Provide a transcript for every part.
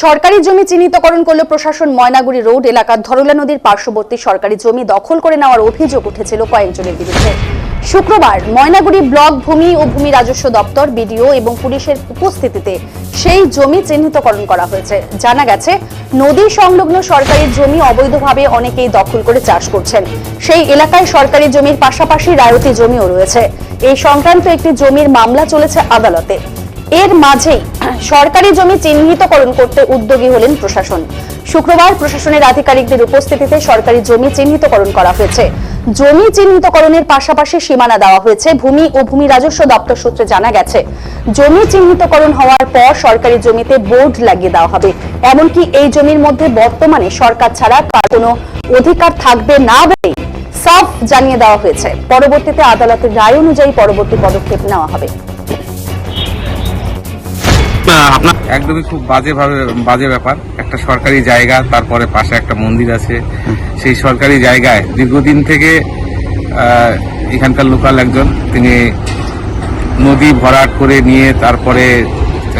সরকারি জমি চিহ্নিতকরণ করল প্রশাসন। ময়নাগুড়ি রোড এলাকার ধরলা নদীর পার্শ্ববর্তী সরকারি জমি দখল করে নেওয়ার অভিযোগ উঠেছিল কয়েকজনের বিরুদ্ধে। শুক্রবার ময়নাগুড়ি ব্লক ভূমি ও ভূমি রাজস্ব দপ্তর, বিডিও এবং পুলিশের উপস্থিতিতে সেই জমি চিহ্নিতকরণ করা হয়েছে। জানা গেছে, নদী সংলগ্ন সরকারি জমি অবৈধভাবে অনেকেই দখল করে চাষ করছেন। সেই এলাকায় সরকারি জমির পাশাপাশি রায়তি জমিও রয়েছে। এই সংক্রান্ত একটি জমির মামলা চলেছে আদালতে। এর মাঝেই সরকারি জমি চিহ্নিতকরণ করতে উদ্যোগী হলেন প্রশাসন। শুক্রবার প্রশাসনের আধিকারিকদের উপস্থিতিতে সরকারি জমি চিহ্নিতকরণ করা হয়েছে। জমি চিহ্নিতকরণের পাশাপাশি সীমানা দেওয়া হয়েছে। ভূমি ও ভূমি রাজস্ব দপ্তর সূত্রে জানা গেছে, জমি চিহ্নিতকরণ হওয়ার পর সরকারি জমিতে বোর্ড লাগিয়ে দেওয়া হবে। এমনকি এই জমির মধ্যে বর্তমানে সরকার ছাড়া কার কোনো অধিকার থাকবে না বলে সাফ জানিয়ে দেওয়া হয়েছে। পরবর্তীতে আদালতের রায় অনুযায়ী পরবর্তী পদক্ষেপ নেওয়া হবে। একদমই খুব বাজে ব্যাপার। একটা সরকারি জায়গা, তারপরে পাশে একটা মন্দির আছে। সেই সরকারি জায়গায় দীর্ঘদিন থেকে এখানকার লোকাল একজন, তিনি নদী ভরাট করে নিয়ে তারপরে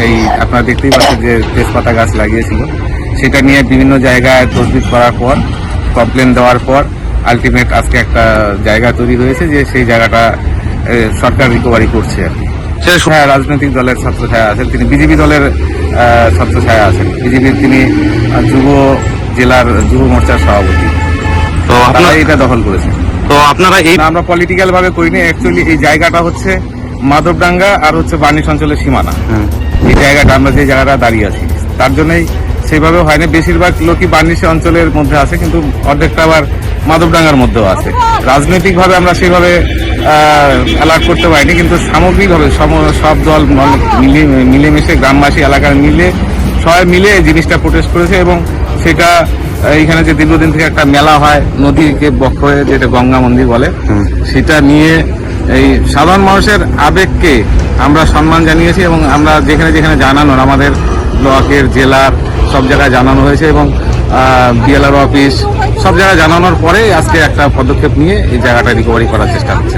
এই আপনারা দেখতেই পাচ্ছেন যে তেজপাতা গাছ লাগিয়েছিল, সেটা নিয়ে বিভিন্ন জায়গায় তদবির করার পর, কমপ্লেন দেওয়ার পর আলটিমেট আজকে একটা জায়গা তৈরি হয়েছে যে সেই জায়গাটা সরকার রিকভারি করছে আর কি। রাজনৈতিক দলের ছত্রছায়া আছেন, তিনি বিজেপি দলের ছত্রছায়া আছেন। বিজেপির তিনি জেলার যুব মোর্চার সভাপতি। তো আপনারা এটা দখল করেছেন। তো আপনারা আমরা পলিটিক্যাল ভাবে করিনি। অ্যাকচুয়ালি এই জায়গাটা হচ্ছে মাধবডাঙ্গা আর হচ্ছে বার্নিশ অঞ্চলের সীমানা। এই জায়গাটা আমরা যে জায়গাটা দাঁড়িয়ে আছি তার জন্যই সেইভাবে হয় না। বেশিরভাগ লোকই বার্নিশ অঞ্চলের মধ্যে আছে, কিন্তু অর্ধেকটা আবার মাধবডাঙ্গার মধ্যেও আছে। রাজনৈতিক ভাবে আমরা সেভাবে অ্যালার্ট করতে পারিনি, কিন্তু সামগ্রিকভাবে সব দল মিলেমিশে, গ্রামবাসী এলাকার সবাই মিলে এই জিনিসটা প্রোটেস্ট করেছে। এবং সেটা এখানে যে দীর্ঘদিন থেকে একটা মেলা হয় নদীকে বক্ষ হয়ে, যেটা গঙ্গা মন্দির বলে, সেটা নিয়ে এই সাধারণ মানুষের আবেগকে আমরা সম্মান জানিয়েছি। এবং আমরা যেখানে যেখানে জানানোর, আমাদের ব্লকের, জেলার সব জায়গায় জানানো হয়েছে এবং বিএলআর অফিস সব জায়গায় জানানোর পরে আজকে একটা পদক্ষেপ নিয়ে এই জায়গাটা রিকভারি করার চেষ্টা হচ্ছে।